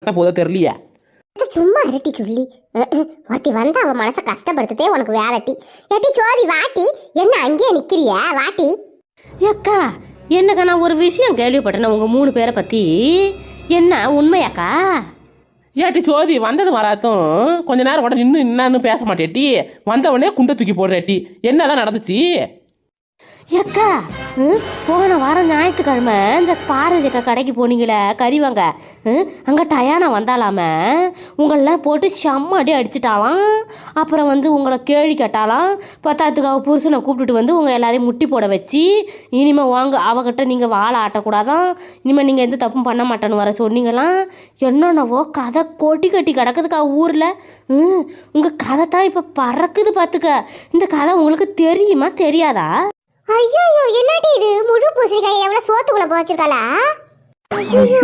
போதா தெரியலையா? சும்மா அரட்டி சொல்லி ஒருத்தி வந்து அவன் மனசை கஷ்டப்படுத்ததே உனக்கு வேலைட்டி. ஏட்டி சோதி வாட்டி, என்ன அங்கேயே நிக்கிறிய வாட்டி. ஏக்கா என்னக்கா நான் ஒரு விஷயம் கேள்விப்பட்டேன் உங்கள் 3 பேரை பற்றி. என்ன உண்மையாக்கா? ஏட்டி சோதி வந்தது வராதும் கொஞ்ச நேரம் கூட நின்று என்னன்னு பேச மாட்டேட்டி, வந்தவொடனே குண்டை தூக்கி போடுறேட்டி. என்னதான் நடந்துச்சு? ஏக்கா போன வாரம் ஞாயிற்றுக்கிழமை இந்த பாரதிக்கா கடைக்கு போனீங்களே கறி வாங்க, அங்கே டயானா வந்தாலாம உங்களெலாம் போட்டு செம்ம அடி அடிச்சிட்டாலாம். அப்புறம் வந்து உங்களை கேள்வி கேட்டாலாம். பத்தாத்துக்கு அவள் புருஷனை கூப்பிட்டுட்டு வந்து உங்கள் எல்லாரையும் முட்டி போட வச்சு, இனிமேல் வாங்க அவகிட்ட நீங்கள் வாழை ஆட்டக்கூடாதான், இனிமேல் நீங்கள் எந்த தப்பும் பண்ண மாட்டேன்னு வர சொன்னீங்களாம். என்னென்னவோ கதை கொட்டி கட்டி கிடக்குதுக்கா ஊரில். உங்கள் கதை தான் இப்போ பறக்குது பார்த்துக்க. இந்த கதை உங்களுக்கு தெரியுமா தெரியாதா? ஐயோ என்னடி இது, முழு பூசணிக்காய் எவ்வளவு சோத்துக்குள்ள போச்சிருக்காளா? ஐயோ